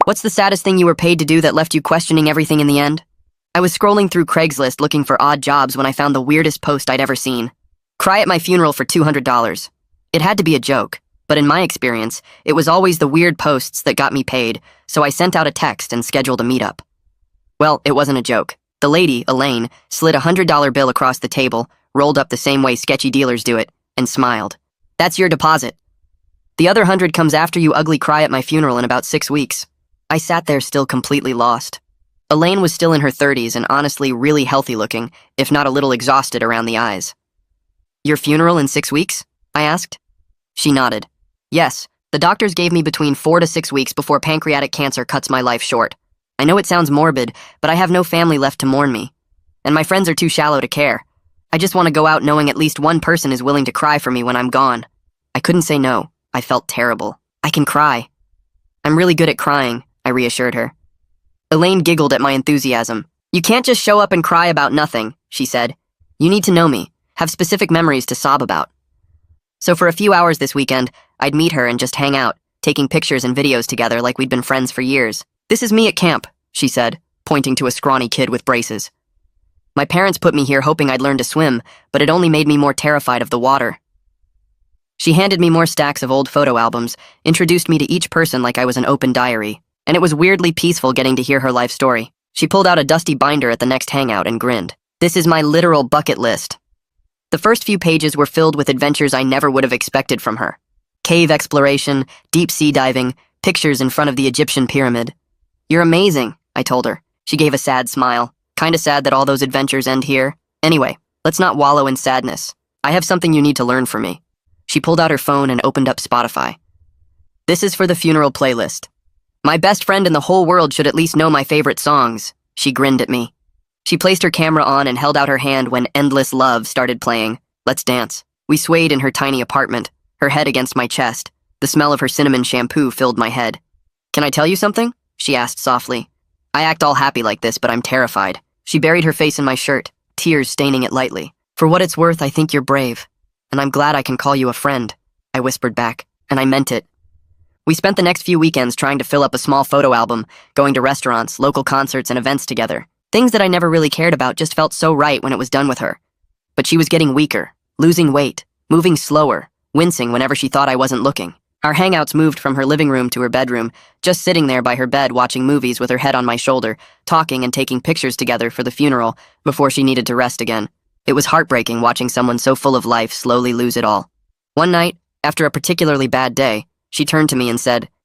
What's the saddest thing you were paid to do that left you questioning everything in the end? I was scrolling through Craigslist looking for odd jobs when I found the weirdest post I'd ever seen. Cry at my funeral for $200. It had to be a joke, but in my experience, it was always the weird posts that got me paid, so I sent out a text and scheduled a meetup. Well, it wasn't a joke. The lady, Elaine, slid a $100 bill across the table, rolled up the same way sketchy dealers do it, and smiled. That's your deposit. The other 100 comes after you ugly cry at my funeral in about 6 weeks. I sat there still completely lost. Elaine was still in her 30s and honestly really healthy looking, if not a little exhausted around the eyes. Your funeral in 6 weeks? I asked. She nodded. Yes, the doctors gave me between 4 to 6 weeks before pancreatic cancer cuts my life short. I know it sounds morbid, but I have no family left to mourn me. And my friends are too shallow to care. I just want to go out knowing at least one person is willing to cry for me when I'm gone. I couldn't say no. I felt terrible. I can cry. I'm really good at crying, I reassured her. Elaine giggled at my enthusiasm. You can't just show up and cry about nothing, she said. You need to know me, have specific memories to sob about. So for a few hours this weekend, I'd meet her and just hang out, taking pictures and videos together like we'd been friends for years. This is me at camp, she said, pointing to a scrawny kid with braces. My parents put me here hoping I'd learn to swim, but it only made me more terrified of the water. She handed me more stacks of old photo albums, introduced me to each person like I was an open diary, and it was weirdly peaceful getting to hear her life story. She pulled out a dusty binder at the next hangout and grinned. This is my literal bucket list. The first few pages were filled with adventures I never would have expected from her. Cave exploration, deep sea diving, pictures in front of the Egyptian pyramid. You're amazing, I told her. She gave a sad smile. Kinda sad that all those adventures end here. Anyway, let's not wallow in sadness. I have something you need to learn from me. She pulled out her phone and opened up Spotify. This is for the funeral playlist. My best friend in the whole world should at least know my favorite songs. She grinned at me. She placed her camera on and held out her hand when Endless Love started playing. Let's dance. We swayed in her tiny apartment, her head against my chest. The smell of her cinnamon shampoo filled my head. Can I tell you something? She asked softly. I act all happy like this, but I'm terrified. She buried her face in my shirt, tears staining it lightly. For what it's worth, I think you're brave. And I'm glad I can call you a friend, I whispered back, and I meant it. We spent the next few weekends trying to fill up a small photo album, going to restaurants, local concerts, and events together. Things that I never really cared about just felt so right when it was done with her. But she was getting weaker, losing weight, moving slower, wincing whenever she thought I wasn't looking. Our hangouts moved from her living room to her bedroom, just sitting there by her bed watching movies with her head on my shoulder, talking and taking pictures together for the funeral before she needed to rest again. It was heartbreaking watching someone so full of life slowly lose it all. One night, after a particularly bad day, she turned to me and said,